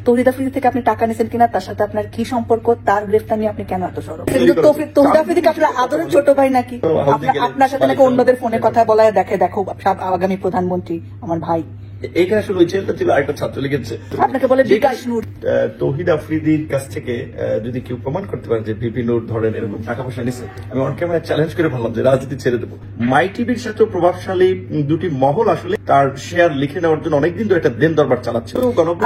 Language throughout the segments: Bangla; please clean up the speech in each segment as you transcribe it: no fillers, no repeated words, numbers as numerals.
তৌহিদ আফ্রিদি থেকে আপনি টাকা নিয়েছেন কিনা, তার সাথে আপনার কি সম্পর্ক, তার গ্রেফতার নিয়ে আপনি কেন এত সরব? তৌহিদ আফ্রিদিকে আপনার আদরের ছোট ভাই নাকি? আপনার সাথে নাকি অন্যদের ফোনে কথা বলায় দেখো আগামী প্রধানমন্ত্রী আমার ভাই। এইখানে আসলে ওই ছেলেটা ছিল আরেকটা ছাত্রলীগের আপনাকে বলে বিকাশ নূর। তৌহিদ আফ্রিদির কাছ থেকে যদি কেউ প্রমাণ করতে পারে যে ভিপি নূর ধরেন এরকম টাকা পয়সা নিচ্ছে, আমি অন ক্যামেরা চ্যালেঞ্জ করে বললাম যে রাজনীতি ছেড়ে দেবো। মাই টিভির সাথে প্রভাবশালী দুটি মহল আসলে তার শেয়ার লিখে নেওয়ার জন্য অনেকদিন ধরে একটা দেন দরবার চালাচ্ছে।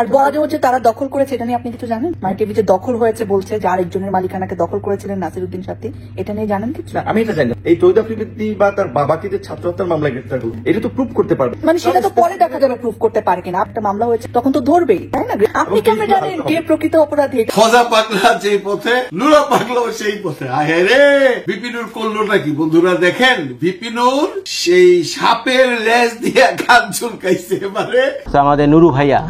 আর বলা যে হচ্ছে তারা দখল করেছে, এটা নিয়ে আপনি কিছু জানেন? মাই টিভি যে দখল হয়েছে বলছে যে আরেকজনের মালিকানাকে দখল করেছিলেন নাসিরউদ্দিন সাথী, এটা নিয়ে জানেন কিছু? আমি এটা জানি না। এই তৌহিদ আফ্রিদি বা তার বাবাকে যে ছাত্র হত্যার মামলায় গ্রেফতার করলো, এটা তো প্রুফ করতে পারবে, মানে সেটা তো পরে দেখা যাবে প্রুফ করতে পারে কিনা। একটা মামলা হয়েছে তখন তো ধরবেই, তাই না? আপনি কেমন জানেন কে প্রকৃত অপরাধী? খোঁজা পাগলা যে পথে, নুরা পাগলাও সেই পথে। আহে রে, ভিপি নূর করলো নাকি বন্ধুরা? দেখেন, ভিপি নূর সেই সাপের লেজ দিয়ে গান চুলকাইছে এবারে। আমাদের নুরু ভাইয়া,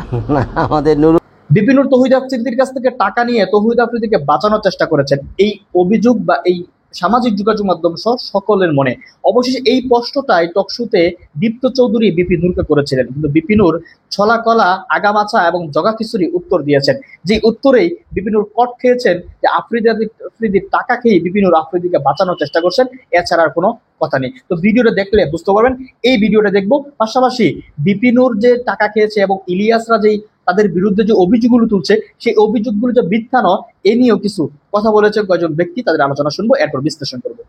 আমাদের নুরু। ভিপি নূর তৌহিদ আফ্রিদির কাছ থেকে টাকা নিয়ে তৌহিদ আফ্রিদিকে বাঁচানোর চেষ্টা করেছেন, এই অভিযোগ বা এই সামাজিক যোগাযোগ মাধ্যম সহ সকলের মনে। অবশেষে এই প্রশ্নটাই টকশুতে দীপ্ত চৌধুরী ভিপি নূরকে করেছিলেন, কিন্তু ভিপি নূর ছলা কলা আগামাছা এবং জগা খিচুড়ি উত্তর দিয়েছেন। যে উত্তরেই ভিপি নূর কট খেয়েছেন যে আফ্রিদির টাকা খেয়ে ভিপি নূর আফ্রিদিকে বাঁচানোর চেষ্টা করছেন, এছাড়া আর কোনো কথা নেই। তো ভিডিওটা দেখলে বুঝতে পারবেন। এই ভিডিওটা দেখবো, পাশাপাশি ভিপি নূর যে টাকা খেয়েছে এবং ইলিয়াসরা যেই তাদের বিরুদ্ধে যে অভিযোগগুলো তুলছে, সেই অভিযোগগুলো যে মিথ্যা নয়, এ নিয়েও কিছু কথা বলেছে কয়েকজন ব্যক্তি, তাদের আলোচনা শুনবো, এরপর বিশ্লেষণ করবো।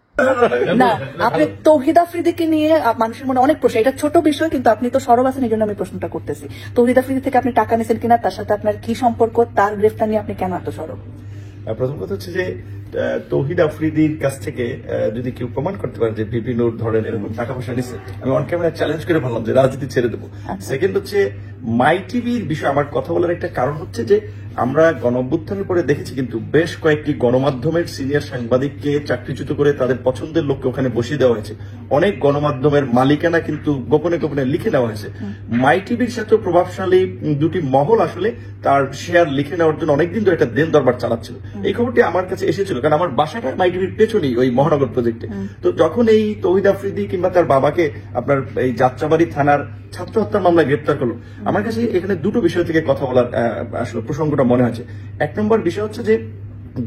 না, আপনি তৌহিদ আফ্রিদিকে নিয়ে মানুষের মনে অনেক প্রশ্ন, এটা ছোট বিষয় কিন্তু আপনি তো সরব আছেন, এই জন্য আমি প্রশ্নটা করতেছি। তৌহিদ আফ্রিদি থেকে আপনি টাকা নিয়েছেন কিনা, তার সাথে আপনার কি সম্পর্ক, তার গ্রেফতার নিয়ে আপনি কেন এত সরব? প্রথম কথা হচ্ছে যে তৌহিদ আফ্রিদির কাছ থেকে যদি কেউ প্রমাণ করতে পারে যে ভিপি নূর ধরেন এরকম টাকা পয়সা নিচ্ছে, আমি অন ক্যামেরা চ্যালেঞ্জ করে বললাম যে রাজনীতি ছেড়ে দেবো। সেকেন্ড হচ্ছে মাই টিভির বিষয়ে আমার কথা বলার একটা কারণ হচ্ছে যে আমরা গণঅভ্যুত্থানের পরে দেখেছি কিন্তু বেশ কয়েকটি গণমাধ্যমের সিনিয়র সাংবাদিককে চাকরিচ্যুত করে তাদের পছন্দের লোককে ওখানে বসিয়ে দেওয়া হয়েছে। অনেক গণমাধ্যমের মালিকানা কিন্তু গোপনে গোপনে লিখে নেওয়া হয়েছে। মাই টিভির সাথে প্রভাবশালী দুটি মহল আসলে তার শেয়ার লিখে নেওয়ার জন্য অনেকদিন ধরে একটা দেন দরবার চালাচ্ছিল। এই খবরটি আমার কাছে এসেছিল, কারণ আমার বাসাটা মাই টিভির পেছনেই ওই মহানগর প্রজেক্টে। তো যখন এই তৌহিদ আফ্রিদি কিংবা তার বাবাকে আপনার এই যাত্রাবাড়ি থানার ছাত্র হত্যার মামলায় গ্রেপ্তার করলো, আমার কাছে এখানে দুটো বিষয় থেকে কথা বলার আসলে প্রসঙ্গটা মনে হচ্ছে। এক নম্বর বিষয় হচ্ছে যে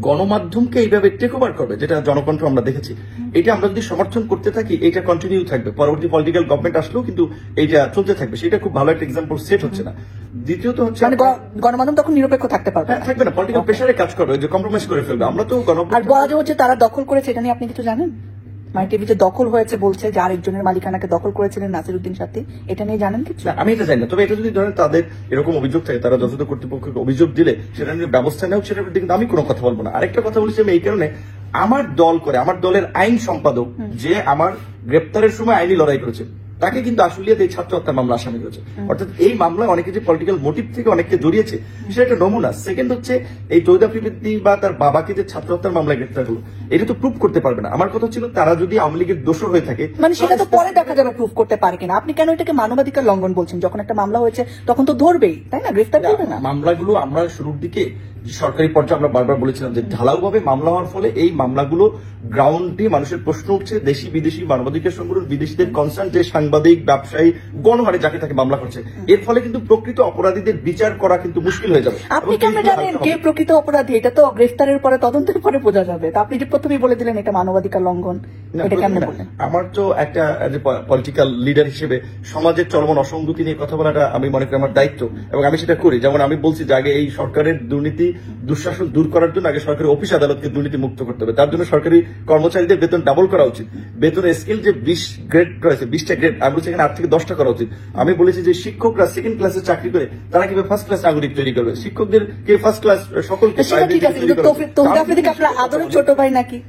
গণমাধ্যমকে এইভাবে টেক ওভার করবে, যেটা জনকণ্ঠ আমরা দেখেছি, এটা আমরা যদি সমর্থন করতে থাকি এটা কন্টিনিউ থাকবে, পরবর্তী পলিটিক্যাল গভর্নমেন্ট আসলেও কিন্তু এইটা চলতে থাকবে। সেটা খুব ভালো একটা এক্সাম্পল সেট হচ্ছে না। দ্বিতীয়ত হচ্ছে গণমাধ্যম তখন নিরপেক্ষ থাকতে পারবে থাকবে না, পলিটিক্যাল প্রেসারে কাজ করবে, যে কম্প্রোমাইজ করে ফেলবে। আমরা তো আর বলা যে হচ্ছে তারা দখল করেছে, এটা নিয়ে আপনি কিছু জানেন? মাই টিভি যে দখল হয়েছে বলছে যে আরেকজনের মালিকানাকে দখল করেছিলেন নাসিরউদ্দিন সাথী, এটা নিয়ে জানেন কিছু? আমি এটা জানি না, তবে এটা যদি ধরেন তাদের এরকম অভিযোগ থাকে, তারা যথাযথ কর্তৃপক্ষকে অভিযোগ দিলে সেটা নিয়ে ব্যবস্থা নেওয়া, সেটার প্রতি কিন্তু আমি কোনো কথা বলবো না। আরেকটা কথা বলছি আমি এই কারণে, আমার দল করে, আমার দলের আইন সম্পাদক যে আমার গ্রেপ্তারের সময় আইনি লড়াই করেছে, তাকে কিন্তু আসলে এই ছাত্র হত্যা মামলা আসামি করেছে। অর্থাৎ এই মামলায় অনেকে যে পলিটিক্যাল মোটিভ থেকে অনেককে জড়িয়েছে, সেটা একটা নমুনা। সেকেন্ড হচ্ছে এই তৌহিদ আফ্রিদি বা তার বাবাকে যে ছাত্র হত্যার মামলায় গ্রেফতার করলো, এটা তো প্রুফ করতে পারবে না। আমার কথা ছিল তারা যদি আওয়ামী লীগের দোষর হয়ে থাকে, মানে সেটা তো পরে দেখা যাবে প্রুফ করতে পারে কিনা। আপনি কেন এটাকে মানবাধিকার লঙ্ঘন বলছেন? যখন একটা মামলা হয়েছে তখন তো ধরবেই, তাই না? গ্রেফতার করবে না। মামলাগুলো আমরা শুরুর দিকে সরকারি পর্যায়ে আমরা বারবার বলেছিলাম যে ঢালাও ভাবে মামলা হওয়ার ফলে এই মামলাগুলো গ্রাউন্ডে মানুষের প্রশ্ন উঠছে, দেশি বিদেশি মানবাধিকার সংগঠন, বিদেশিদের কনসার্ন, যে সাংবাদিক, ব্যবসায়ী, গণহারে যাকে তাকে মামলা করছে, এর ফলে কিন্তু প্রকৃত অপরাধীদের বিচার করা কিন্তু মুশকিল হয়ে যাবে। আপনি কেমন জানেন কে প্রকৃত অপরাধী? এটা তো গ্রেফতারের পরে, তদন্তের পরে বোঝা যাবে। তা আপনি যে প্রথমেই বলে দিলেন এটা মানবাধিকার লঙ্ঘন, এটা কেমন বললেন? আমার তো একটা পলিটিক্যাল লিডার হিসেবে সমাজের চলমান অসঙ্গতি নিয়ে কথা বলাটা আমি মনে করি আমার দায়িত্ব, এবং আমি সেটা করি। যেমন আমি বলছি যে আগে এই সরকারের দুর্নীতি দুঃশাসন দূর করার জন্য আগে সরকারি অফিস আদালতকে দুর্নীতি মুক্ত করতে হবে। তার জন্য সরকারি কর্মচারীদের বেতন ডাবল করা উচিত। বেতনের স্কেল যে 20 গ্রেড রয়েছে, 20টা গ্রেড, আমি বলছি এখানে 8 থেকে 10টা করা উচিত। আমি বলেছি যে শিক্ষকরা সেকেন্ড ক্লাসে চাকরি করে তারা কিভাবে ফার্স্ট ক্লাস নাগরিক তৈরি করবে, শিক্ষকদের কে ফার্স্ট ক্লাস সকলকে। তৌহিদ আফ্রিদিকে আপনার আদরের ছোট ভাই নাকি?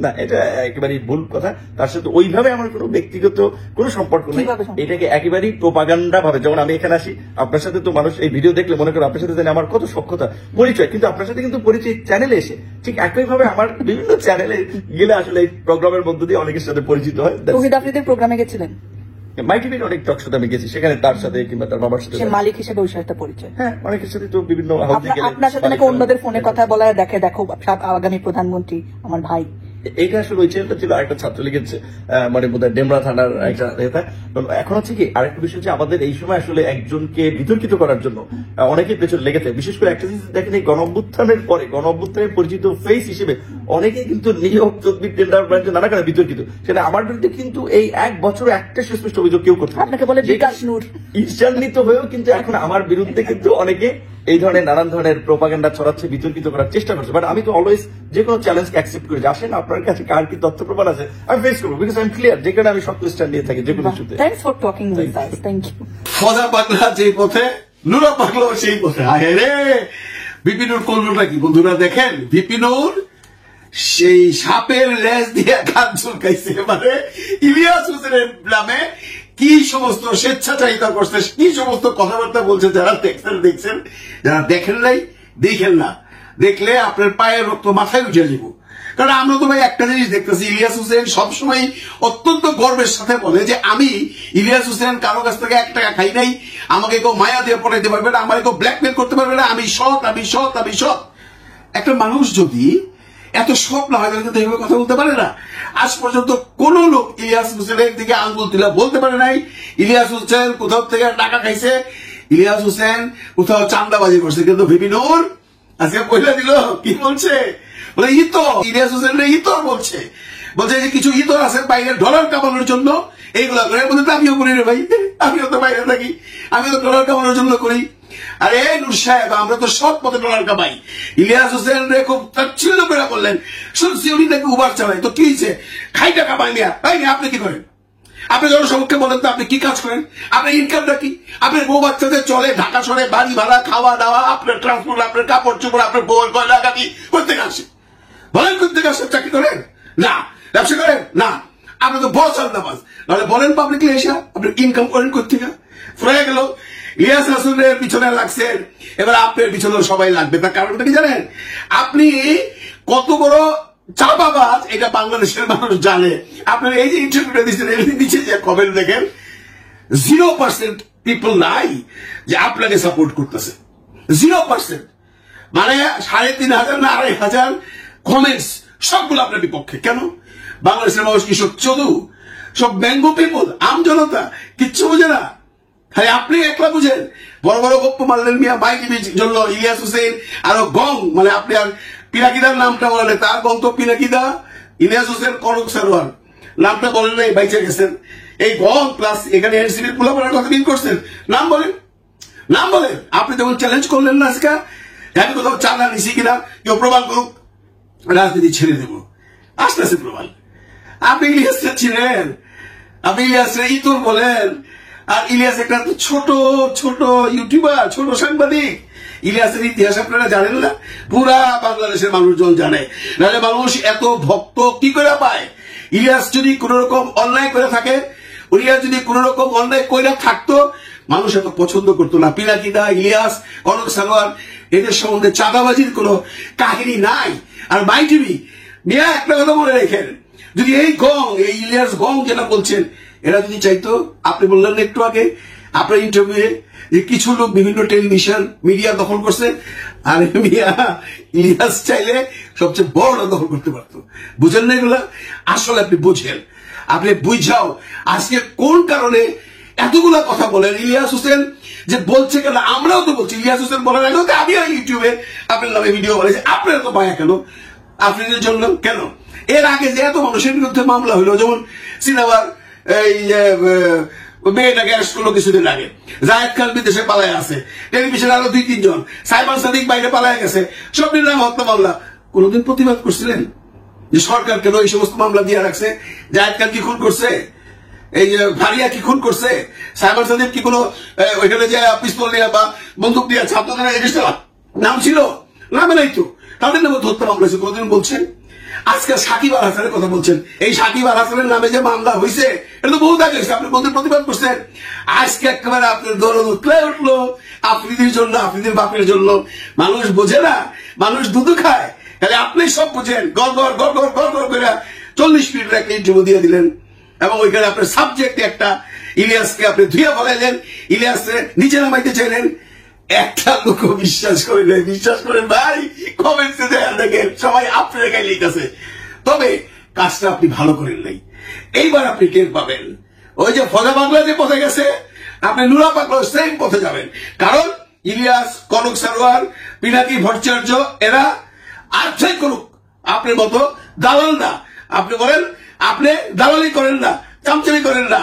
না, এটা একেবারেই ভুল কথা। তার সাথে ওইভাবে আমার কোনো ব্যক্তিগত কোনো সম্পর্ক নেই। এটাকে একেবারেই প্রোপাগান্ডা ভাবে, যেমন আমি এখানে আসি আপনার সাথে, তো মানুষ এই ভিডিও দেখলে মনে করে আপনার সাথে জানি আমার কত সখ্যতা পরিচয়, কিন্তু আপনার সাথে কিন্তু পরিচয় চ্যানেলে এসে, ঠিক একইভাবে আমার বিভিন্ন চ্যানেলে গেলে আসলে এই প্রোগ্রামের মধ্য দিয়ে অনেকের সাথে পরিচিত হয়। তৌহিদ আফ্রিদির প্রোগ্রামে গেছিলেন? মাই টিভির অনেক টক শোতে আমি গেছি, সেখানে তার সাথে কিংবা তার বাবার সাথে মালিক হিসেবে ওই সাথে পরিচয়। হ্যাঁ, অনেকের সাথে তো বিভিন্ন। আপনার সাথে নাকি অন্যদের ফোনে কথা বলায় দেখো আগামী প্রধানমন্ত্রী আমার ভাই। এইটা আসলে ওই চ্যানেলটা ছিল আরেকটা ছাত্রলীগের মানে বোধহয় ডেমরা থানার একটা নেতা। এখন হচ্ছে কি আরেকটা বিষয় হচ্ছে আমাদের এই সময় আসলে একজনকে বিতর্কিত করার জন্য অনেকেই পেছনে লেগে থাকে। বিশেষ করে একটা জিনিস দেখেন, এই গণ-অভ্যুত্থানের পরে গণ-অভ্যুত্থানের পরিচিত ফেস হিসেবে অনেকেই কিন্তু নিয়োগ তদবির টেন্ডার ব্রাঞ্চে নানা কারণে বিতর্কিত। সেটা আমার বিরুদ্ধে কিন্তু এই এক বছরে একটা সুস্পষ্ট অভিযোগ কেউ করতে আপনাকে বলে বিকাশ নূর ঈর্ষান্বিত হয়েও কিন্তু এখন আমার বিরুদ্ধে কিন্তু অনেকে এই ধরনের নানান ধরনের প্রোপাগান্ডা ছড়াচ্ছে, বিতর্কিত করার চেষ্টা করছে। বাট আমি তো অলওয়েজ যে কোনো চ্যালেঞ্জকে অ্যাকসেপ্ট করি যে আসেন আপনার কাছে কার কি তথ্য প্রমাণ আছে আমি ফেস করবো, বিকজ আই এম ক্লিয়ার, যে কারণে আমি শক্ত স্ট্যান্ড নিয়ে থাকি যে কোনো ইস্যুতে। Thanks for talking with us, thank you. ফজা পাগলা যে পথে, নুরা পাগলাও সেই পথে। আয় রে, বিপিনুর করলোটা কি বন্ধুরা দেখেন? বিপিনুর সেই সাপের লেজ দিয়ে কান চুলকাইছে। মানে ইলিয়াস হোসেনের নামে কি সমস্ত স্বেচ্ছাচারিতা করছে, কি সমস্ত কথাবার্তা বলছে, যারা দেখছেন, যারা দেখেন নাই দেখেন না, দেখলে আপনার পায়ের রক্ত মাথায় উঠে যাব। কারণ আমরা তো ভাই একটা জিনিস দেখতেছি, ইলিয়াস হোসেন সবসময় অত্যন্ত গর্বের সাথে বলে যে আমি ইলিয়াস হোসেন কারো কাছ থেকে 1 টাকা খাই নাই, আমাকে কেউ মায়া দিয়ে পড়াইতে পারবে না, আমাকে কেউ ব্ল্যাকমেল করতে পারবে না, আমি সৎ, আমি সৎ, আমি সৎ। একটা মানুষ যদি এত সৎ না হয় তাহলে কিন্তু এইভাবে কথা বলতে পারে না। আজ পর্যন্ত কোন লোক ইলিয়াস হোসেনের দিকে আঙ্গুল তুলে বলতে পারে নাই ইলিয়াস হোসেন কোথাও থেকে টাকা খাইছে, ইলিয়াস হোসেন কোথাও চান্দাবাজি করছে। কিন্তু বিপিনুর আজকে কইলা দিল, কি বলছে? বলে ইতর, ইলিয়াস হোসেন ইতর বলছে যে কিছু ইতর আছে বাইরে ডলার কামানোর জন্য এইগুলা করে। বলতে তো আমিও করি রে ভাই, আমিও তো বাইরে থাকি, আমি তো ডলার কামানোর জন্য করি। আরে নূর সাহেব, আমরা তো সৎ পথে ডলার কামাই। ইলিয়াস হোসেন রে খুব তাচ্ছিল্য করে বললেন, শুনছি উনি নাকি উবার চালায়, তো কি হয়েছে? খাইটা কামাই মিয়া, ভাই আপনি কি করেন? আপনি জনসমক্ষে বলেন তো আপনি কি কাজ করেন, আপনার ইনকামটা কি? আপনার বউ বাচ্চাদের চলে ঢাকা শহরে বাড়ি ভাড়া, খাওয়া দাওয়া, আপনার ট্রান্সপোর্ট, আপনার কাপড় চোপড়, আপনার বউয়ের গয়নাগাটি করতে আসে। বলেন করতে আসে, চাকরি করেন না, ব্যবসা করেন না, আপনি তো বড় চান্দাবাজ। নাহলে বলেন পাবলিকলি এসে আপনি ইনকাম করেন কোথেকে? ফুরাই গেল ইলিয়াস হোসেনের পিছনে লাগছেন, এবার আপনার পিছনে সবাই লাগবে। তার কারণটা কি জানেন? আপনি কত বড় চাপাবাজ এটা বাংলাদেশের মানুষ জানে। আপনার এই যে ইন্টারভিউটা দিচ্ছেন, এর নিচে যে কমেন্ট দেখেন, 0% পিপল নাই যে আপনাকে সাপোর্ট করতেছে। 0%, মানে 3500 না 2500 কমেন্টস সবগুলো আপনার বিপক্ষে। কেন? বাংলাদেশের মানুষ কি সব চদু, সব ম্যাঙ্গো পিপল, আম জনতা কিচ্ছু বোঝে না, খালি আপনি একলা বুঝেন। বড় বড় গপ্প মারলেন মিয়া মাই টিভির জন্য। ইলিয়াস হোসেন আরো গং, মানে আপনি আর পিনাকিদার নামটা বলেন, তার গং তো পিনাকিদা, ইলিয়াস হোসেন করক সারোয়ার নামটা বলেন নাই, বাইচে গেছেন। এই গং প্লাস এখানে এনসিপির পোলাপানের কথা দিন করছেন, নাম বলেন, নাম বলেন। আপনি যখন চ্যালেঞ্জ করলেন না আজকে, আমি কোথাও চাঁদা নিছি কিনা কেউ প্রমাণ করুক, রাজনীতি ছেড়ে দেব, আসতেছে প্রমাণ। আপনি ইলিয়াসটা ছিলেন, আপনি ইলিয়াসরা ইতর বলেন, আর ইলিয়াস একটা ছোট ছোট ইউটিউবার, ছোট সাংবাদিক। ইলিয়াসের ইতিহাস আপনারা জানেন না, পুরা বাংলাদেশের মানুষজন জানে। নাহলে মানুষ এত ভক্ত কি করে পায়? ইলিয়াস যদি কোন রকম অন্যায় করে থাকে, ইলিয়াস যদি কোন রকম অন্যায় কইরা থাকতো, মানুষ এত পছন্দ করতো না। পিনাকিদা, ইলিয়াস, কনক সালোয়ার, এদের সম্বন্ধে চাঁদাবাজির কোন কাহিনী নাই। আর মাই টিভি মিয়া একটা কথা মনে রেখেন, যদি এই গং, এই ইলিয়াস গং যেটা বলছেন, এরা যদি চাইতো, আপনি বললেন একটু আগে আপনার ইন্টারভিউয়ে যে কিছু লোক বিভিন্ন টেলিভিশন মিডিয়া দখল করছে, আর মিয়া ইলিয়াস চাইলে সবচেয়ে বড় দখল করতে পারতো। বুঝেন না এগুলা? আসলে আপনি বুঝেন, আপনি বুঝাও আজকে কোন কারণে এতগুলা কথা বলেন। ইলিয়াস হোসেন যে বলছে কেন, আমরাও তো বলছি। ইলিয়াস হোসেন বলার আগে আমি ইউটিউবে আপনার নামে ভিডিও বলেছি, আপনারা তো পায়া কেন? আপনাদের জন্য কেন? এর আগে যে এত মানুষের বিরুদ্ধে মামলা হইলো, যেমন সিনেমার এই মেয়েটাকে অ্যারেস্ট করলো কিছুদিন আগে, জায়েদ খান বিদেশে পালায় আছে, টেলিভিশনে আরো 2-3 জন, সাইবার সাদিক বাইরে পালায় গেছে, সব নিলাম হত্যা মামলা। কোনদিন প্রতিবাদ করছিলেন যে সরকার কেন এই সমস্ত মামলা দিয়ে রাখছে? জায়েদ খান কি খুন করছে? এই যে ভারিয়া কি খুন করছে? সাইবার সাদিক কি কোনো ওইখানে যে পিস্তল দিয়ে বা বন্দুক দিয়ে ছাত্রদের এগেস্ট নাম ছিল? নামে নাই তো, তাদের নামে হত্যা মামলা হয়েছে। কোনদিন বলছেন? আজকে সাকিব আল হাসানের কথা বলছেন, এই সাকিব আল হাসানের নামে যে মামলা হয়েছে এটা তো বহুত আগে, আপনি বলতে প্রতিবাদ করছেন। আজকে একেবারে আপনার দরদ উঠলে উঠলো আফ্রিদির জন্য, আফ্রিদির বাপের জন্য। মানুষ বোঝে না, মানুষ দুধু খায়, তাহলে আপনি সব বুঝেন। গড় গড় গড় গড় গড় গড় করে 40 মিনিটের একটা ইন্টারভিউ দিয়ে দিলেন, এবং ওইখানে আপনার সাবজেক্ট একটা ইলিয়াসকে আপনি ধুয়ে ফেলাইলেন, ইলিয়াসকে নিচে নামাইতে চাইলেন। একটা লোক বিশ্বাস করে নেই, বিশ্বাস করেন ভাই, কমেন্টসে দেখেন সবাই আপনার গায়ে লিখতেছে। তবে কাজটা আপনি ভালো করেন নাই। এইবার আপনি টের পাবেন। ওই যে ফজা বাংলা যে পথে গেছে, আপনি নুরা পাগলা সেম পথে যাবেন। কারণ ইলিয়াস, কনক সারোয়ার, পিনাকি ভট্টাচার্য এরা আর্থিক করুক, আপনার মতো দালাল না। আপনি বলেন আপনি দালালি করেন না, চামচামি করেন না।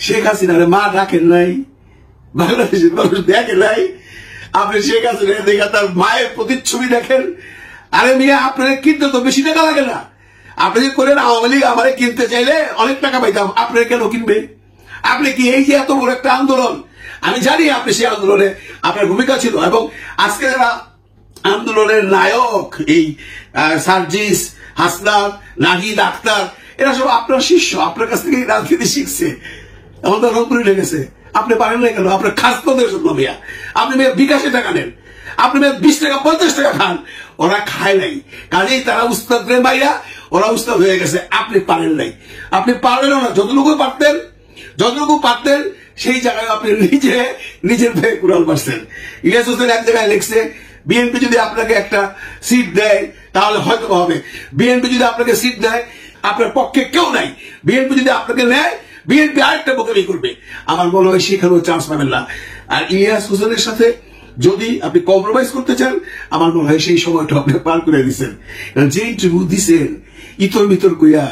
শেখ হাসিনারে মা ডাকেন নাই, বাংলাদেশের মানুষ দেখে নাই। আপনি শেখ হাসিনা দেখা তার মায়ের প্রতিচ্ছবি দেখেন। আরে মিয়া, আপনার কিনতে তো বেশি টাকা লাগে না। আপনি যে করেন আওয়ামী লীগ আমারে কিনতে চাইলে অনেক টাকা পাইতাম, আপনার কেন কিনবে? আপনি কি এই যে এত বড় একটা আন্দোলন, আমি জানি আপনি সেই আন্দোলনে আপনার ভূমিকা ছিল, এবং আজকে যারা আন্দোলনের নায়ক এই সার্জিস, হাসনাত, নাহিদ, আক্তার, এরা সব আপনার শিষ্য, আপনার কাছ থেকে রাজনীতি শিখছে। এখন তো রংপুরে লেগেছে, আপনি পারেন না কেন? আপনার খাস পদের জন্য মিয়া, আপনি মেয়ে বিকাশে টাকা নেন, আপনি মেয়ে 20 টাকা 50 টাকা খান, ওরা খায় নাই। কাজেই তারা উস্তাদ রে মাইরা ওরা উস্তাদ হয়ে গেছে, আপনি পারেন নাই। আপনি পারলেনও না, যতটুকু পারতেন সেই জায়গায় আপনি নিজের ভয়ে কুড়াল পারছেন। ইলিয়াস হোসেন এক জায়গায় লিখছে, বিএনপি যদি আপনাকে একটা সিট দেয় তাহলে হয়তো হবে। বিএনপি যদি আপনাকে সিট দেয়, আপনার পক্ষে কেউ নাই। বিএনপি যদি আপনাকে নেয়, বিএনপি আরেকটা বোকামি করবে। আমার মনে হয় সেখানেও চান্স পাবেন না। আর ইলিয়াস হোসেনের সাথে যদি আপনি কম্প্রোমাইজ করতে চান, আমার মনে হয় সেই সময়টা আপনি পার করে দিচ্ছেন। যে ইন্টারভিউ দিচ্ছেন ইতর মিতর কইয়া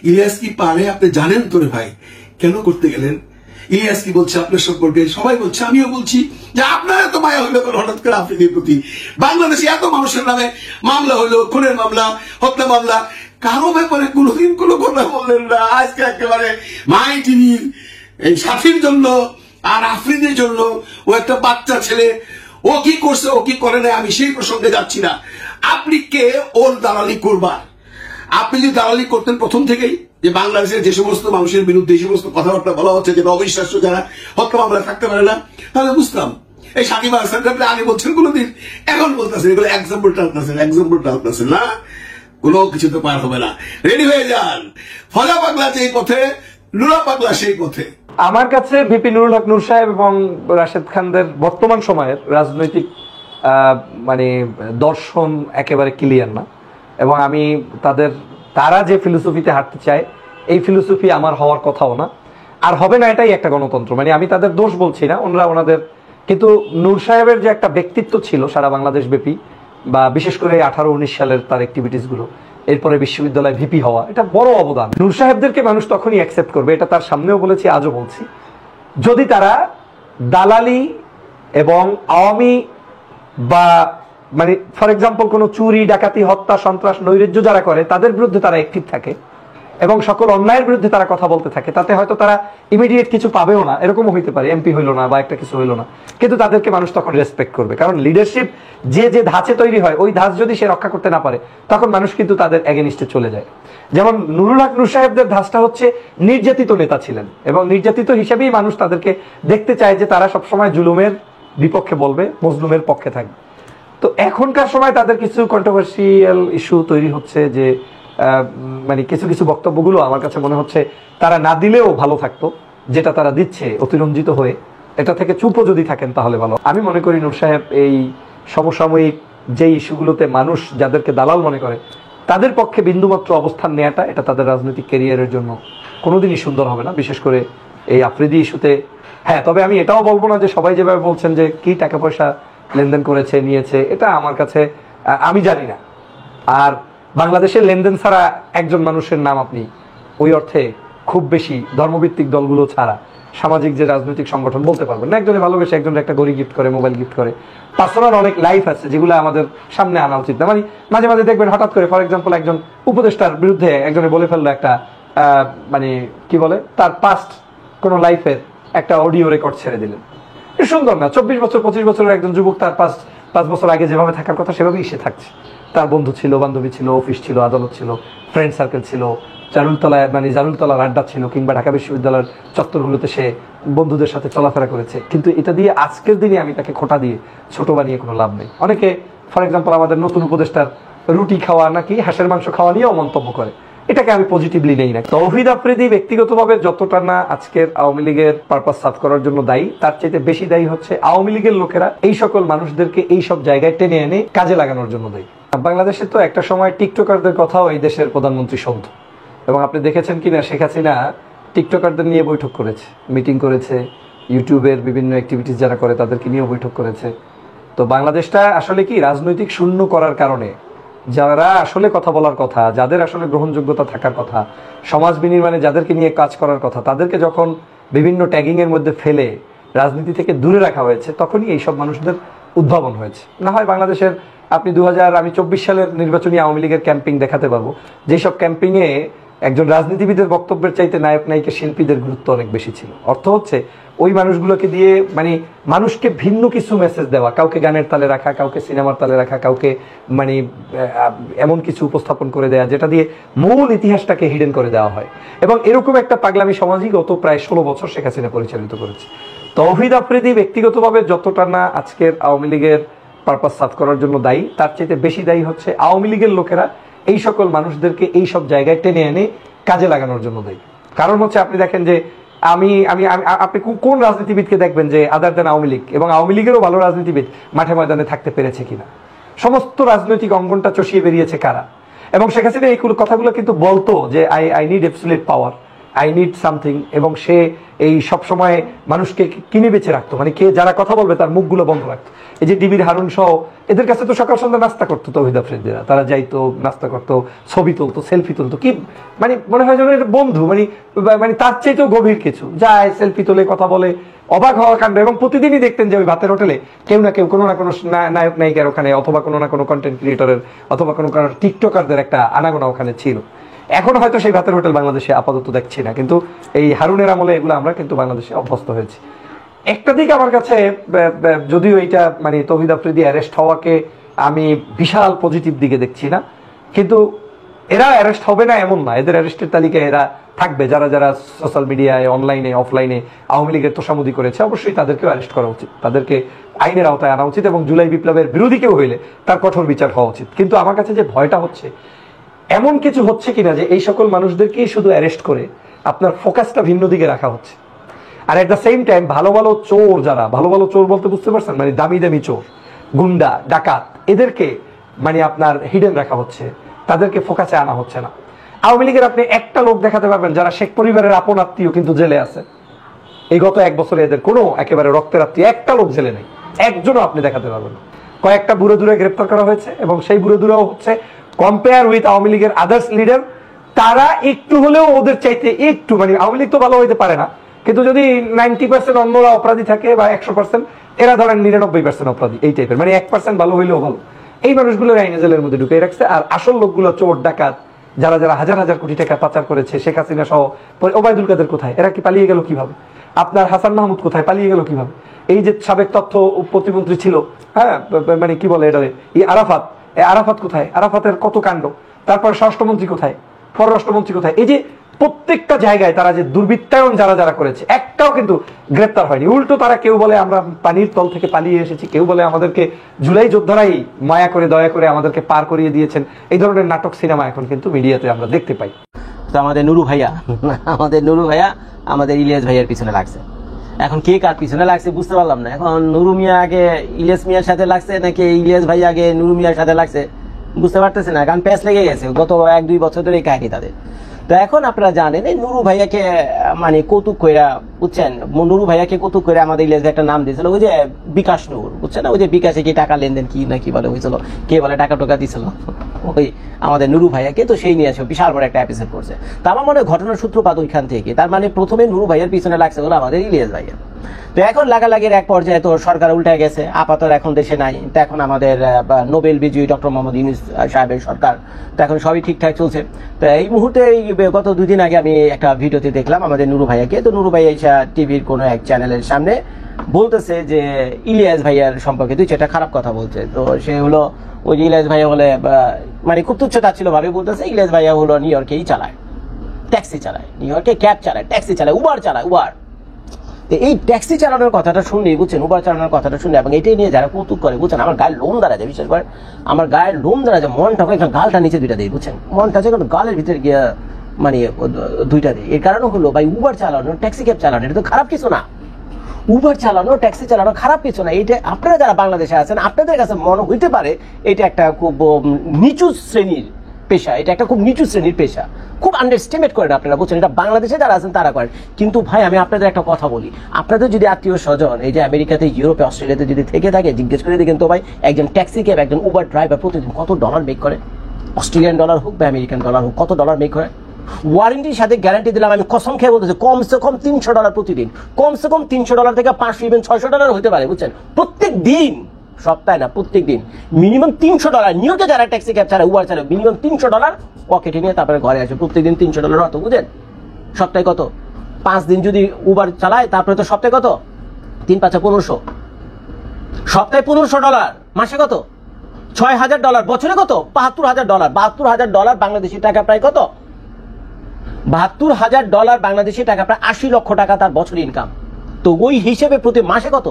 ইলিয়াস কি পারে আপনি জানেন তো রে ভাই? কেন করতে গেলেন? ইলিয়াস কি বলছে আপনার সম্পর্কে? সবাই বলছে, আমিও বলছি যে আপনার এত মায়া হইলো হঠাৎ করে আফ্রিদির প্রতি। বাংলাদেশে এত মানুষের নামে মামলা হইলো, খুনের মামলা, হত্যা মামলা, কারো ব্যাপারে কোনোদিন কোনো কথা বললেন না। আজকে একেবারে মাই টিভির এই সাথীর জন্য আর আফ্রিদির জন্য, ও একটা বাচ্চা ছেলে, ও কি করছে ও কি করে না আমি সেই প্রসঙ্গে যাচ্ছি না। আপনি কে ওর দালালি করবার? আপনি যদি দালালি করতেন প্রথম থেকেই, যে বাংলাদেশের যে সমস্ত মানুষের বিরুদ্ধে এই সমস্ত কথাবার্তা বলা হচ্ছে যেটা অবিশ্বাস্য, যারা হত্যা মামলা থাকতে পারে না, তাহলে বুঝতাম। এই সাকিব আল হাসান আপনি আগে বলছেন কোনোদিন, এখন বলতেছেন এগুলো এক্সাম্পল টালতেছেন না, কোনো কিছু তো পার হবে না। রেডি হয়ে যান, ফজা পাগলা যে পথে, নুরা পাগলা সেই পথে। আমার কাছে ভিপি নুরুল হক নূর সাহেব এবং রাশেদ খানদের বর্তমান সময়ের রাজনৈতিক মানে দর্শন একেবারে ক্লিয়ার না, এবং আমি তারা যে ফিলোসফিতে হাঁটতে চায় এই ফিলোসফি আমার হওয়ার কথাও না, আর হবে না। এটাই একটা গণতন্ত্র, মানে আমি তাদের দোষ বলছি না, ওনাদের। কিন্তু নূর সাহেবের যে একটা ব্যক্তিত্ব ছিল সারা বাংলাদেশ ব্যাপী, বা বিশেষ করে 18-19 সালের তার অ্যাক্টিভিটিস গুলো, এরপরে বিশ্ববিদ্যালয় ভিপি হওয়া, এটা বড় অবদান। নূর সাহেবদেরকে মানুষ তখনই অ্যাকসেপ্ট করবে, এটা তার সামনেও বলেছি, আজও বলছি, যদি তারা দালালি এবং আওয়ামী বা মানে ফর এক্সাম্পল কোনো চুরি, ডাকাতি, হত্যা, সন্ত্রাস, নৈরাজ্য যারা করে তাদের বিরুদ্ধে তারা অ্যাক্টিভ থাকে এবং সকল অন্যায়ের বিরুদ্ধে তারা কথা বলতে থাকে, তাতে হয়তো তারা ইমিডিয়েট কিছু পাবেও না, এরকমও হইতে পারে, এমপি হইলো না বা একটা কিছু হইলো না, কিন্তু তাদেরকে মানুষ তখন রেসপেক্ট করবে। কারণ লিডারশিপ যে ধাঁচে তৈরি হয়, ওই ধাঁচ যদি সে রক্ষা করতে না পারে, তখন মানুষ কিন্তু তাদের এগেনিস্টে চলে যায়। যেমন নুরুল হক নূর সাহেবদের ধাঁচটা হচ্ছে নির্যাতিত নেতা ছিলেন, এবং নির্যাতিত হিসেবেই মানুষ তাদেরকে দেখতে চায় যে তারা সবসময় জুলুমের বিপক্ষে বলবে, মজলুমের পক্ষে থাকবে। তো এখনকার সময় তাদের কিছু কন্ট্রোভার্সিয়াল ইস্যু তৈরি হচ্ছে, যে মানে কিছু বক্তব্যগুলো আমার কাছে মনে হচ্ছে তারা না দিলেও ভালো থাকতো, যেটা তারা দিচ্ছে অতিরঞ্জিত হয়ে, এটা থেকে চুপও যদি থাকেন তাহলে ভালো। আমি মনে করি নূর সাহেব এই সমসাময়িক যে ইস্যুগুলোতে মানুষ যাদেরকে দালাল মনে করে তাদের পক্ষে বিন্দুমাত্র অবস্থান নেওয়াটা, এটা তাদের রাজনৈতিক ক্যারিয়ারের জন্য কোনোদিনই সুন্দর হবে না, বিশেষ করে এই আফ্রিদি ইস্যুতে। হ্যাঁ, তবে আমি এটাও বলবো না যে সবাই যেভাবে বলছেন যে কি টাকা পয়সা লেনদেন করেছে, নিয়েছে, এটা আমার কাছে আমি জানি না। আর বাংলাদেশের লেনদেন ছাড়া একজন মানুষের নাম আপনি ওই অর্থে খুব বেশি ধর্মভিত্তিক দলগুলো ছাড়া সামাজিক যে রাজনৈতিক সংগঠন বলতে পারবেন না। একজনে ভালোবেসে একজনের একটা ঘড়ি গিফট করে, মোবাইল গিফট করে, পার্সোনাল অনেক লাইফ আছে যেগুলো আমাদের সামনে আনা উচিত না। মানে মাঝে মাঝে দেখবেন হঠাৎ করে ফর এক্সাম্পল একজন উপদেষ্টার বিরুদ্ধে একজনে বলে ফেললো একটা মানে কি বলে তার পাস্ট কোনো লাইফের একটা অডিও রেকর্ড ছেড়ে দিলেন। সুন্দর না? 24 বছর 25 বছরের একজন যুবক তার 5 বছর আগে যেভাবে থাকার কথা সেভাবেই সে থাকছে। তার বন্ধু ছিল, বান্ধবী ছিল, অফিস ছিল, আদালত ছিল, ফ্রেন্ড সার্কেল ছিল, জারুলতলার আড্ডা ছিল, কিংবা ঢাকা বিশ্ববিদ্যালয়ের চত্বরগুলোতে সে বন্ধুদের সাথে চলাফেরা করেছে। কিন্তু এটা দিয়ে আজকের দিনে আমি তাকে খোঁটা দিয়ে ছোট বানিয়ে কোনো লাভ নেই। অনেকে ফর এক্সাম্পল আমাদের নতুন উপদেষ্টার রুটি খাওয়া নাকি হাঁসের মাংস খাওয়া নিয়েও মন্তব্য করে, এটাকে আমি পজিটিভলি নেই না। তৌহিদ আফ্রিদি ব্যক্তিগতভাবে যতটা না আজকের আওয়ামী লীগের পারপাস সার্ভ করার জন্য দায়ী, তার চাইতে বেশি দায়ী হচ্ছে আওয়ামী লীগের লোকেরা এই সকল মানুষদেরকে এই সব জায়গায় টেনে এনে কাজে লাগানোর জন্য দায়ী। বাংলাদেশে তো একটা সময় টিকটকারদের কথাও এই দেশের প্রধানমন্ত্রী শুনত, এবং আপনি দেখেছেন কিনা শেখ হাসিনা টিকটকারদের নিয়ে বৈঠক করেছে, মিটিং করেছে, ইউটিউবের বিভিন্ন অ্যাক্টিভিটিস যারা করে তাদেরকে নিয়েও বৈঠক করেছে। তো বাংলাদেশটা আসলে কি রাজনৈতিক শূন্য করার কারণে যারা আসলে কথা বলার কথা, যাদের আসলে গ্রহণযোগ্যতা থাকার কথা, সমাজ বিনির্মাণে যাদেরকে নিয়ে কাজ করার কথা, তাদেরকে যখন বিভিন্ন ট্যাগিং এর মধ্যে ফেলে রাজনীতি থেকে দূরে রাখা হয়েছে, তখনই এইসব মানুষদের উদ্ভাবন হয়েছে। না হয় বাংলাদেশের আপনি 2024 সালের নির্বাচনী আওয়ামী লীগের ক্যাম্পিং দেখাতে পারবো, যেসব ক্যাম্পিংয়ে একজন রাজনীতিবিদের বক্তব্যের চাইতে নায়ক নায়িকা শিল্পীদের গুরুত্ব অনেক বেশি ছিল। অর্থ হচ্ছে ওই মানুষগুলোকে দিয়ে মানে মানুষকে ভিন্ন কিছু মেসেজ দেওয়া, কাউকে গানের তালে রাখা, কাউকে সিনেমার তালে রাখা, কাউকে মানে এমন কিছু উপস্থাপন করে দেওয়া যেটা দিয়ে মূল ইতিহাসটাকে হিডেন করে দেওয়া হয়। এবং এরকম একটা পাগলামি সমাজই গত প্রায় 16 বছর শেখ হাসিনা পরিচালিত করেছে। তৌহিদ আফ্রিদি ব্যক্তিগতভাবে যতটা না আজকের আওয়ামী লীগের পারপাস সাফ করার জন্য দায়ী, তার চাইতে বেশি দায়ী হচ্ছে আওয়ামী লীগের লোকেরা এই সকল মানুষদেরকে এই সব জায়গায় টেনে এনে কাজে লাগানোর জন্য দায়ী। কারণ হচ্ছে আপনি দেখেন যে আপনি কোন রাজনীতিবিদকে দেখবেন যে আদার দেন আওয়ামী লীগ, এবং আওয়ামী লীগেরও ভালো রাজনীতিবিদ মাঠে ময়দানে থাকতে পেরেছে কিনা? সমস্ত রাজনৈতিক অঙ্গনটা চষিয়ে বেরিয়েছে কারা? এবং শেখ হাসিনা এই কথাগুলো কিন্তু বলতো যে I need absolute power, I need something, এবং সে এই সব সময় মানুষকে কিনে বেঁচে রাখতো, মানে কে যারা কথা বলবে তার মুখগুলো বন্ধ রাখতো। এই যে ডিবির হারুন সহ এদের কাছে তো সকাল সন্ধ্যা নাস্তা করতো তৌহিদ আফ্রিদিরা, তারা যাইতো, নাস্তা করতো, ছবি তুলতো, সেলফি তুলতো, কি মানে মনে হয় যেন এর বন্ধু, মানে তার চাইতেও গভীর কিছু, যায় সেলফি তোলে, কথা বলে, অবাক হওয়ার কাণ্ড। এবং প্রতিদিনই দেখতেন যে ওই ভাতের হোটেলে কেউ না কেউ কোনো না কোনো নায়ক নায়িকার ওখানে, অথবা কোনো না কোনো কন্টেন্ট ক্রিয়েটরের, অথবা কোনো টিকটকারদের একটা আনাগোনা ওখানে ছিল। এখন হয়তো সেই ভাতের হোটেল বাংলাদেশে আপাতত দেখছি না, কিন্তু এই হারুনের আমলে এগুলো আমরা কিন্তু বাংলাদেশে অভ্যস্ত হয়েছি। একটা দিক আমার কাছে, যদিও এইটা মানে তৌহিদ আফ্রিদি অ্যারেস্ট হওয়াকে আমি বিশাল পজিটিভ দিকে দেখছি না, কিন্তু এরা অ্যারেস্ট হবে না এমন না, এদের অ্যারেস্টের তালিকায় এরা থাকবে। যারা যারা সোশ্যাল মিডিয়ায়, অনলাইনে, অফলাইনে আওয়ামী লীগের তোষামোদি করেছে, অবশ্যই তাদেরকেও অ্যারেস্ট করা উচিত, তাদেরকে আইনের আওতায় আনা উচিত, এবং জুলাই বিপ্লবের বিরোধী কেউ হইলে তার কঠোর বিচার হওয়া উচিত। কিন্তু আমার কাছে যে ভয়টা হচ্ছে, এমন কিছু হচ্ছে কিনা যে এই সকল মানুষদেরকেই শুধু অ্যারেস্ট করে আপনার ফোকাসটা ভিন্ন দিকে রাখা হচ্ছে। আর এট দ্য সেম টাইম ভালো ভালো চোর, যারা ভালো ভালো চোর বলতে বুঝতে পারছেন, মানে দামি দামি চোর, গুন্ডা, ডাকাত, এদেরকে মানে আপনার হিডেন রাখা হচ্ছে, তাদেরকে ফোকাসে আনা হচ্ছে না। আওয়ামী লীগের আপনি একটা লোক দেখাতে পারবেন যারা শেখ পরিবারের আপন আত্মীয় কিন্তু জেলে আছে? এই গত 1 বছরে এদের কোনো একেবারে রক্তের আত্মীয় একটা লোক জেলে নেই, একজনও আপনি দেখাতে পারবেন না। কয়েকটা বুড়ো দূরে গ্রেপ্তার করা হয়েছে, এবং সেই বুড়ো দূরেও হচ্ছে কম্পেয়ার উইথ আওয়ামী লীগের আদার্স লিডার, তারা একটু হলেও ওদের চাইতে একটু, মানে আওয়ামী লীগ তো ভালো হইতে পারে না, কিন্তু যদি 90% অন্যরা অপরাধী থাকে বা 100%, এরা ধরেন 99% অপরাধী, এই টাইপের, মানে 1% ভালো হইলেও ভালো। এই মানুষগুলো আইনে জেলের মধ্যে ঢুকিয়ে রাখছে। আর আসল লোকগুলো চোর, ডাকাত, যারা যারা হাজার হাজার কোটি টাকা পাচার করেছে, শেখ হাসিনা সহ, ওবায়দুল কাদের কোথায়? এরা কি পালিয়ে গেল কিভাবে? আপনার হাসান মাহমুদ কোথায়? পালিয়ে গেল কিভাবে? এই যে সাবেক তথ্য প্রতিমন্ত্রী ছিল, হ্যাঁ মানে কি বলে এটারে, আরাফাত, আরাফাত কোথায়? আরাফাতের কত কাণ্ড। তারপরে স্বরাষ্ট্রমন্ত্রী কোথায়? পররাষ্ট্রমন্ত্রী কোথায়? এই যে প্রত্যেকটা জায়গায় তারা যে দুর্বৃত্তায়ন যারা যারা করেছে, একটাও কিন্তু গ্রেপ্তার হয়নি। উল্টো তারা কেউ বলে আমরা পানির তল থেকে পালিয়ে এসেছি, কেউ বলে আমাদেরকে জুলাই যোদ্ধারাই মায়া করে দয়া করে আমাদেরকে পার করিয়ে দিয়েছেন। এই ধরনের নাটক সিনেমা এখন কিন্তু মিডিয়াতে আমরা দেখতে পাই। তো আমাদের নুরু ভাইয়া আমাদের ইলিয়াস ভাইয়ার পিছনে লাগছে। এখন কে কার পিছনে লাগছে বুঝতে পারলাম না। এখন নুরু মিয়া আগে ইলিয়াস মিয়ার সাথে লাগছে নাকি ইলিয়াস ভাই আগে নুরু মিয়ার সাথে লাগছে বুঝতে পারতেছে না, কারণ প্যাচ লেগে গেছে গত 1-2 বছর ধরে এই কাহিনী তাদের। তো এখন আপনারা জানেন এই নুরু ভাইয়াকে মানে কৌতুক কইরা, বুঝছেন, নুরু ভাইয়াকে কৌতুক করে আমাদের ইলিয়াস একটা নাম দিয়েছিল, ওই যে বিকাশ নূর, বুঝছেন, ওই যে বিকাশে কি টাকা লেনদেন কি না কি বলে হয়েছিল, কে বলে টাকা টোকা দিছিল ওই আমাদের নুরু ভাইয়াকে, তো সেই নিয়ে আসে বিশাল বড় একটা এপিসোড করছে। তো আমার মনে হয় ঘটনার সূত্রপাত ওইখান থেকে। তার মানে প্রথমে নুরু ভাইয়ের পিছনে লাগছে হলো আমাদের ইলিয়াস ভাইয়া। তো এখন লাগালাগির এক পর্যায়ে তো সরকার উল্টে গেছে, আপাতত এখন দেশে নাই। তো এখন আমাদের নোবেল বিজয়ী ডক্টর মোহাম্মদ ইউনূস সাহেবের সরকার, তো এখন সবই ঠিকঠাক চলছে। তো এই মুহূর্তে গত 2 দিন আগে আমি একটা ভিডিওতে দেখলাম আমাদের নুরু ভাইয়াকে। তো নুরু ভাইয়া এসে টিভির কোনো এক চ্যানেলের সামনে বলতেছে যে ইলিয়াস ভাইয়ার সম্পর্কে 2-4টা খারাপ কথা বলছে। তো সে হলো ওই যে ইলিয়াস ভাইয়া বলে মানে খুব তুচ্ছ-তাচ্ছিল্য ভাবে বলতেছে ইলিয়াস ভাইয়া হলো নিউ ইয়র্কেই চালায়, ট্যাক্সি চালায়, নিউ ইয়র্কে ক্যাব চালায়, ট্যাক্সি চালায়, উবার চালায়, উবার। এই ট্যাক্সি চালানোর কথাটা শুনে, বুঝছেন, উবার চালানোর কথাটা শুনে এবং এটাই নিয়ে যারা কৌতুক করে, বুঝছেন, আমার গায়ের লোম দাঁড়া যায়, বিশেষ করে আমার গায়ের লোম দাঁড়া যায়, মনটা একদম গালটা নিচে 2টা দিই, বুঝছেন, মনটা যখন গালের ভিতরে গিয়ে মানে 2টা দিই। এর কারণ হলো ভাই উবার চালানো, ট্যাক্সি ক্যাব চালানো এটা তো খারাপ কিছু না। উবার চালানো, ট্যাক্সি চালানো খারাপ কিছু না। এটা আপনারা যারা বাংলাদেশে আছেন আপনাদের কাছে মনে হইতে পারে এটা একটা খুব নিচু শ্রেণীর পেশা, এটা একটা খুব নিচু শ্রেণীর পেশা, খুব আন্ডারস্টিমেট করেন আপনারা, বুঝছেন? এটা বাংলাদেশে যারা আছেন তারা করেন। কিন্তু ভাই আমি আপনাদের একটা কথা বলি, আপনাদের যদি আত্মীয় স্বজন এই যে আমেরিকাতে, ইউরোপে, অস্ট্রেলিয়াতে যদি থেকে থাকে, জিজ্ঞেস করে দেখেন তো ভাই একজন ট্যাক্সি ক্যাব, একজন উবার ড্রাইভার প্রতিদিন কত ডলার মেক করে? অস্ট্রেলিয়ান ডলার হোক বা আমেরিকান ডলার হোক, কত ডলার মেক করে? ওয়ারেন্টির সাথে গ্যারান্টি দিলাম, আমি কসম খেয়ে বলতেছি কমসে কম $300 প্রতিদিন, কমসে কম $300 থেকে $500 ইভেন $600 হতে পারে, বুঝছেন? প্রত্যেক দিন, সপ্তাহে না, প্রত্যেক দিন মিনিমাম $300। নিউইয়র্কে যারা ট্যাক্সি ক্যাব চালায়, উবার চালায়, মিনিমাম $300 পকেটে নিয়ে তারপরে ঘরে আসে। প্রত্যেকদিন $300 হতো, বুঝেন? সপ্তাহে কত? 5 দিন যদি উবার চালায় তারপরে তো সপ্তাহে কত? 3 5 1500, সপ্তাহে $1500, মাসে কত? $6000, বছরে কত? $72000। $72000 বাংলাদেশি টাকা প্রায় কত? $72000 বাংলাদেশি টাকা প্রায় 80 লক্ষ টাকা তার বছর ইনকাম। তো ওই হিসেবে প্রতি মাসে কত?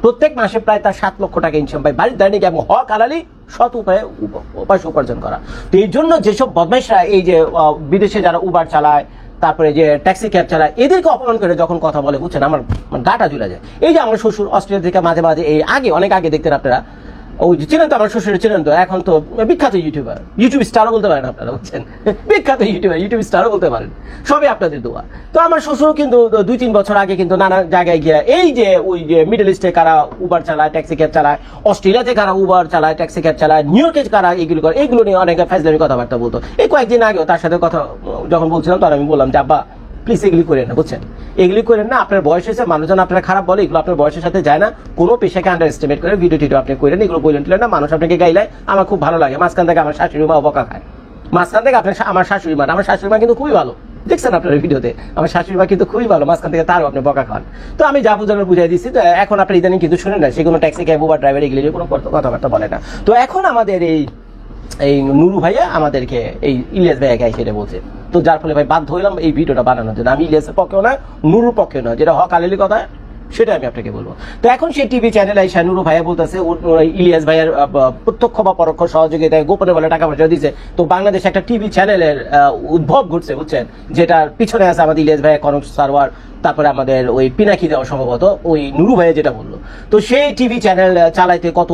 প্রত্যেক মাসে প্রায় তার 7 লক্ষ টাকা ইনকাম পায় বাড়ির দৈনিক এবং হক হালালি সৎ উপায়ে পয়সা উপার্জন করা। তো এই জন্য যেসব বদমাইশরা এই যে বিদেশে যারা উবার চালায়, তারপরে যে ট্যাক্সি ক্যাব চালায়, এদেরকে অপমান করে যখন কথা বলে, বুঝছেন, আমার গাটা ঝুলে যায়। এই যে আমার শ্বশুর অস্ট্রেলিয়া থেকে মাঝে মাঝে, এই আগে অনেক আগে দেখতেন আপনারা, ওই যে চিনেন তো আমার শ্বশুর, চিনেন তো, এখন তো বিখ্যাত ইউটিউবার, ইউটিউব স্টারও বলতে পারেন আপনারা, বুঝছেন? বিখ্যাত ইউটিউবার, ইউটিউব স্টারও বলতে পারেন, সবই আপনাদের দোয়া। তো আমার শ্বশুর কিন্তু 2-3 বছর আগে কিন্তু নানা জায়গায় গিয়ে এই যে ওই যে মিডল ইস্টে কারা উবার চালায়, ট্যাক্সি ক্যাব চালায়, অস্ট্রেলিয়াতে কারা উবার চালায়, ট্যাক্সি ক্যাব চালায়, নিউইয়র্কে কারা এগুলো করে, এগুলো নিয়ে অনেক ফাজলামি কথাবার্তা বলতো। এই কয়েকদিন আগেও তার সাথে কথা যখন বলছিলাম তখন আমি বললাম যে আব্বা প্লিজ এগুলি করেন না, বুঝছেন? এগুলি করেন না, আপনার বয়স হয়েছে, মানুষজন আপনারা খারাপ বলে, এগুলো আপনার বয়সের সাথে যায় না। কোনো পেশাকে আন্ডার এস্টিমেট করে ভিডিও টিডিও আপনি করেন, এগুলো বললেন না, মানুষ আপনাকে গাইলায়, আমার খুব ভালো লাগে। মাঝখান থেকে আমার শাশুড়ি মা বকা খায়, মাঝখান থেকে আপনার আমার শাশুড়ি মা কিন্তু খুবই ভালো, দেখছেন আপনার ভিডিওতে, আমার শাশুড়ি মা কিন্তু খুবই ভালো, মাঝখান থেকে তারও আপনি বকা খান। তো আমি যা বুঝানোর বুঝাই দিচ্ছি। তো এখন আপনার ইদানিং কিন্তু শুনেন না, সেগুলো ট্যাক্সি ক্যাব উবার ড্রাইভার এগুলি কোনো কথাবার্তা বলে না। তো এখন আমাদের এই নুরু ভাইয়া আমাদেরকে এই ইলিয়াস ভাইয়াকে সেটা বলছে, তো যার ফলে ভাই বাধ্য হইলাম এই ভিডিওটা বানানোর জন্য। আমি ইলিয়াসের পক্ষেও না, নুরুর পক্ষেও না, যেটা হক আলেলি কথা সেটা আমি আপনাকে বলবো। তো এখন সেই টিভি চ্যানেল আইসা নুরু ভাইয়া বলতেছে ইলিয়াস ভাইয়ের প্রত্যক্ষ বা পরোক্ষ সহযোগিতায় গোপনে বলে টাকা পয়সা দিচ্ছে। তো বাংলাদেশে একটা টিভি চ্যানেলের উদ্ভব ঘটছে, বুঝছেন, যেটার পিছনে আছে আমাদের ইলিয়াস ভাইয়া, কনক সারওয়ার, তারপরে আমাদের ওই পিনাকি দেওয়া সম্ভবত ওই নুরু ভাইয়া যেটা বললো। তো সেই টিভি চ্যানেল চালাইতে কত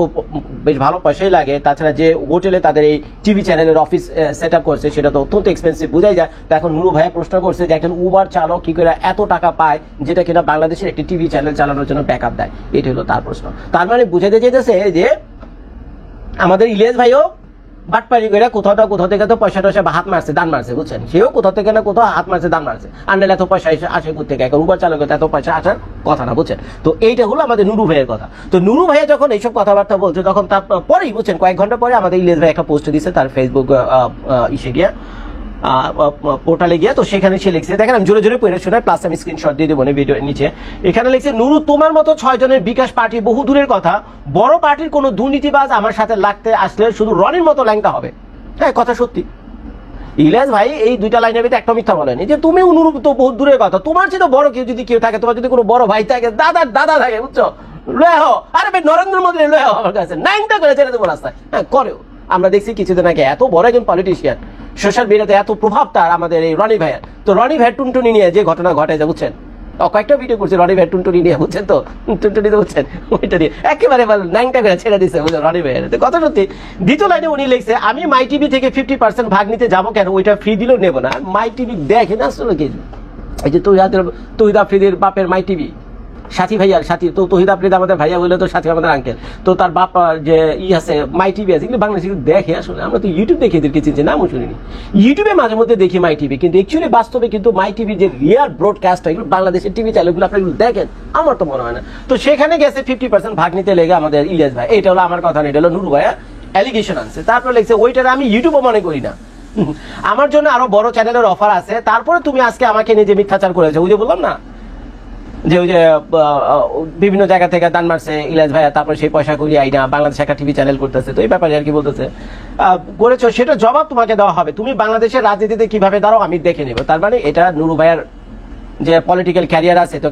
বেশ ভালো পয়সাই লাগে, তাছাড়া যে হোটেলে তাদের এই টিভি চ্যানেলের অফিস সেট আপ করছে সেটা তো অত্যন্ত এক্সপেন্সিভ, বোঝাই যায়। তো এখন নুরু ভাইয়া প্রশ্ন করছে যে একজন উবার চালক কি করে এত টাকা পায় যেটা কিনা বাংলাদেশের একটি টিভি চ্যানেল চালানোর জন্য ব্যাকআপ দেয়, এটা হলো তার প্রশ্ন। তার মানে বুঝাতে চাইতেছে যে আমাদের ইলিয়াস ভাইও বাটপাড়ি করে কোথাও থেকে তো পয়সা টয়সা বা হাত মারছে, দান মারছে, বুঝছেন? সেও কোথাও থেকে না কোথাও হাত মারছে, দান মারছে। আন্ডালে এত পয়সা আসে কোথেকে? এখন উবার চালকের এত পয়সা আসার কথা না, বুঝছেন? তো এইটা হলো আমাদের নুরু ভাইয়ের কথা। তো নুরু ভাইয়া যখন এইসব কথাবার্তা বলছে তখন তার পরেই, বুঝছেন, কয়েক ঘন্টা পরে আমাদের ইলিয়াস ভাই একটা পোস্ট দিচ্ছে তার ফেসবুক ইসে গিয়া, পোর্টালে গিয়ে। তো সেখানে সে লিখছে, দেখেন আমি জোরে জোরে পড়ে শোনাই, প্লাস আমি স্ক্রিনশট দিয়ে দেবো ভিডিও নিচে। এখানে লিখছে, নুরু তোমার মতো 6 জনের বিকাশ পার্টি বহু দূরের কথা, বড় পার্টির কোনো দুর্নীতিবাজ আমার সাথে লাগতে আসলে শুধু রনির মতো ল্যাংটা হবে। হ্যাঁ, কথা সত্যি। ইলিয়াস ভাই এই 2টা লাইনের ভিতরে একটা মিথ্যা বলেনি, যে তুমি অনুরূপ তো বহুত দূরের কথা, তোমার চেয়ে বড় কেউ যদি কেউ থাকে, তোমার যদি কোনো বড় ভাই থাকে, দাদা থাকে, বুঝছো, লয়ে হো, আরে ভাই নরেন্দ্র মোদী লয়ে হো আমার কাছে, 9টা করে ছেড়ে দেবো রাস্তায়। হ্যাঁ, করেও। আমরা দেখছি কিছুদিন আগে এত বড় একজন পলিটিশিয়ান, সোশ্যাল মিডিয়াতে এত প্রভাব তার, আমাদের এই রনি ভাইয়ের। তো রনি ভাইয়ের টুনটুনি নিয়ে যে ঘটনা ঘটে যায়, বুঝছেন, কয়েকটা ভিডিও করছে রনি ভাইয়ের টুনটুনি নিয়ে, বুঝছেন তো, টুনটুনি বুঝছেন, ওইটা দিয়ে একেবারে 9টা করে ছেড়ে দিচ্ছে, বুঝলেন, রনি ভাইয়ের। তো কথা সত্যি। দ্বিতীয় লাইনে উনি লিখছে, আমি মাই টিভি থেকে 50% ভাগ নিতে যাবো কেন, ওইটা ফ্রি দিলেও নেবো না। মাই টিভি দেখে না আসলে কি, এই যে তহিদ আফ্রিদির বাপের মাই টিভি, সাথী ভাইয়ার সাথী, তো তহিদ আফ্রিদি আমাদের ভাইয়া বলে, তো সাথী আমাদের আঙ্কেল, তো তার বাপ যে আছে মাই টিভি আছে, কিন্তু বাংলাদেশে দেখে আসলে, আমরা তো ইউটিউব দেখে এদেরকে চিনছি, নামও শুনিনি। ইউটিউবে মাঝে মধ্যে দেখি মাই টিভি, কিন্তু অ্যাকচুয়ালি বাস্তবে কিন্তু মাই টিভি যে রিয়াল ব্রডকাস্ট, এগুলো বাংলাদেশের টিভি চ্যানেলগুলো আপনারা এগুলো দেখেন, আমার তো মনে হয় না। তো সেখানে গেছে 50% ভাগ নিতে লেগে আমাদের ইলিয়াস ভাই। এটা হলো আমার কথা না, এটা হলো নুরু ভাইয়া অ্যালিগেশন আনছে। তারপর লিখছে, ওইটা আমি ইউটিউবও মনে করি না, আমার জন্য আরো বড় চ্যানেলের অফার আছে। তারপরে তুমি আজকে আমাকে নিজে মিথ্যাচার করেছো, ওই যে বললাম না যে ওই যে বিভিন্ন জায়গা থেকে দান মারছে ইলিয়াস ভাইয়া, তারপরে সেই পয়সা করিয়ে আইনা বাংলাদেশে একটা টিভি চ্যানেল করতেছে। তো এই ব্যাপারে আর কি বলতেছে, করেছো সেটা জবাব তোমাকে দেওয়া হবে, তুমি বাংলাদেশের রাজনীতিতে কিভাবে দাঁড়াও আমি দেখে নেবো। তার মানে এটা নুরু ভাইয়ার যে পলিটিক্যাল ক্যারিয়ার আছে, তো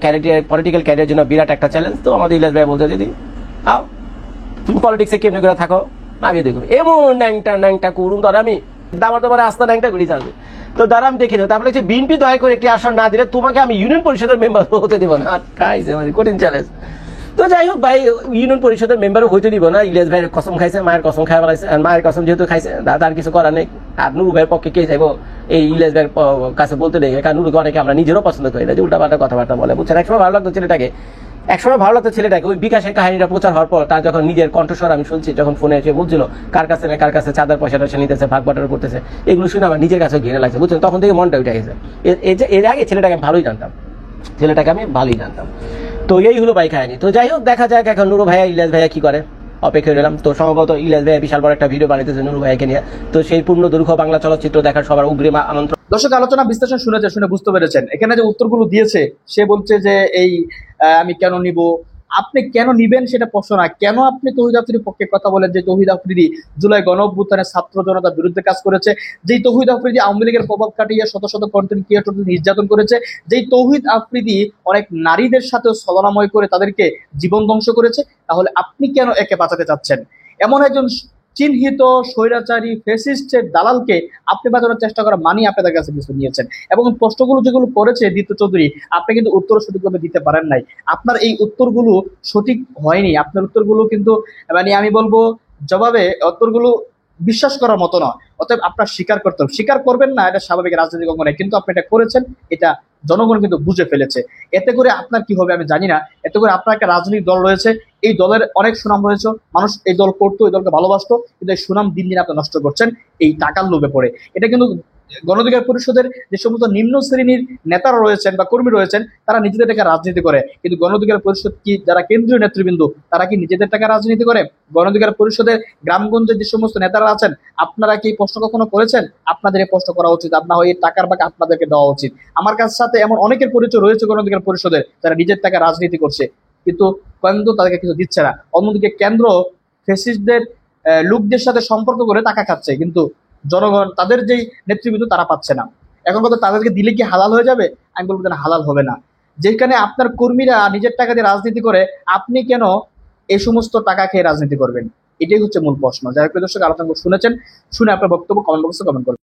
পলিটিক্যাল ক্যারিয়ার জন্য বিরাট একটা চ্যালেঞ্জ। তো আমাদের ইলিয়াস ভাই বলতে, দিদি আও তুমি পলিটিক্সে কেমনি করে থাকো আমি দেখবো, এমন ন্যাংটা করুন ধর আমি দামার তোমার আস্তা ন্যাংটা করি চালবে। তো দ্বারা আমি দেখে নেব। তারপরে হচ্ছে বিএনপি দয়া করে একটি আসন না দিলে তোমাকে আমি ইউনিয়ন পরিষদের মেম্বার হতে দেবো না। খাইছে মানে কঠিন চ্যালেঞ্জ। তো যাই হোক ভাই, ইউনিয়ন পরিষদের মেম্বারও হইতে দিব না। ইলিয়াস ভাইয়ের কসম খাইছে, মায়ের কসম খাই বলাইছে, আর মায়ের কসম যেহেতু খাইছে তার কিছু করার নেই। আর নুরু ভাইয়ের পক্ষে কে যাইবো এই ইলিয়াস ভাইয়ের কাছে বলতে নেই, কারণ নুরুকে অনেকে আমরা নিজেরও পছন্দ করি না, যে উল্টাপাল্টা কথাবার্তা বলে, বুঝছেন। একসময় ভালো লাগতো ছেলেটাকে, ওই বিকাশের কাহিনীটা প্রচার হওয়ার পর তার যখন নিজের কণ্ঠস্বর আমি শুনছি, যখন ফোনে এসে বলছিল কার কাছে চাঁদার পয়সাটা সে নিতেছে, ভাগ বাটার করতেছে, এগুলো শুনে আমার নিজের কাছে ঘিরে লাগছে, বুঝছেন। তখন থেকে মনটা উঠে গেছে। এর আগে ছেলেটাকে আমি ভালোই জানতাম। তো এই হলো ভাই কাহিনী। তো যাই হোক, দেখা যাক এখন নুরু ভাইয়া ইলিয়াস ভাইয়া কি করে, অপেক্ষা রইলাম। তো সম্ভবত ইলিয়াস ভাইয়া বিশাল বড় একটা ভিডিও বানাইতেছে নুরু ভাইয়াকে নিয়ে। তো সেই পূর্ণ দৈর্ঘ্য বাংলা চলচ্চিত্র দেখার সবার অগ্রিম আমন্ত্রণ। দর্শক, আলোচনা বিশ্লেষণ শুনে বুঝতে পেরেছেন। এখানে যে উত্তরগুলো দিয়েছে, সে বলছে যে এই আমি কেন নিব, আপনি কেন নিবেন সেটা প্রশ্ন না। কেন আপনি তৌহিদ আফ্রিদির পক্ষে কথা বলেন, যে তৌহিদ আফ্রিদি জুলাই গণঅভ্যুত্থানে ছাত্র জনতার বিরুদ্ধে কাজ করেছে, যেই তৌহিদ আফ্রিদি আওয়ামী লীগের প্রভাব কাটিয়ে শত শত কন্টেন্ট ক্রিয়েটরদের নির্যাতন করেছে, যেই তৌহিদ আফ্রিদি অনেক নারীদের সাথে ছলনাময় করে তাদেরকে জীবন ধ্বংস করেছে, তাহলে আপনি কেন একে বাঁচাতে চাচ্ছেন? এমন একজন চিহ্নিত স্বৈরাচারী ফ্যাসিস্টের দালালকে আপনি বাঁচানোর চেষ্টা করা মানি আপনাদের কাছে কিছু নিয়েছেন। এবং প্রশ্নগুলো যেগুলো করেছে দীপ্ত চৌধুরী, আপনি কিন্তু উত্তর সঠিকভাবে দিতে পারেন নাই। আপনার এই উত্তরগুলো সঠিক হয়নি। আপনার উত্তরগুলো কিন্তু মানে আমি বলবো জবাবে উত্তরগুলো বিশ্বাস করার মতো নয়। অতএব আপনার স্বীকার করতে হবে। স্বীকার করবেন না, এটা স্বাভাবিক রাজনৈতিক অঙ্গনে, কিন্তু আপনি এটা করেছেন, এটা জনগণ কিন্তু বুঝে ফেলেছে। এতে করে আপনার কি হবে আমি জানি না। এতে করে আপনার একটা রাজনৈতিক দল রয়েছে, এই দলের অনেক সুনাম রয়েছে, মানুষ এই দল করতো, এই দলকে ভালোবাসতো, কিন্তু এই সুনাম দিন দিন আপনি নষ্ট করছেন এই টাকার লোভে পড়ে। এটা কিন্তু গণঅধিকার পরিষদের যে সমস্ত নিম্ন শ্রেণীর নেতারা রয়েছেন বা কর্মী রয়েছেন, তারা নিজেদের টাকা রাজনীতি করে, কিন্তু গণঅধিকার পরিষদ কি যারা কেন্দ্রীয় নেতৃবৃন্দ, তারা কি নিজেদের টাকা রাজনীতি করে? গণঅধিকার পরিষদের গ্রামগঞ্জের যে সমস্ত নেতারা আছেন, আপনারা কি প্রশ্ন কখনো করেছেন? আপনাদের এই প্রশ্ন করা উচিত। আপনার এই টাকার ভাগ আপনাদেরকে দেওয়া উচিত। আমার কাছে সাথে এমন অনেকের পরিচয় রয়েছে গণঅধিকার পরিষদের, যারা নিজের টাকা রাজনীতি করছে, কিন্তু কেন্দ্র তাদেরকে কিছু দিচ্ছে না। অন্যদিকে কেন্দ্র ফ্যাসিস্টদের লোকদের সাথে সম্পর্ক করে টাকা খাচ্ছে, কিন্তু জনগণ তাদের যেই নেতৃবৃন্দ তারা পাচ্ছে না। এখন কথা, তাদেরকে দিলে কি হালাল হয়ে যাবে? আমি বলবো যে হালাল হবে না। যেখানে আপনার কর্মীরা নিজের টাকা দিয়ে রাজনীতি করে, আপনি কেন এই সমস্ত টাকা খেয়ে রাজনীতি করবেন? এটাই হচ্ছে মূল প্রশ্ন। যাই হোক দর্শক, আলোচনা শুনেছেন, শুনে আপনার বক্তব্য কমেন্ট বক্সে কমেন্ট করবেন।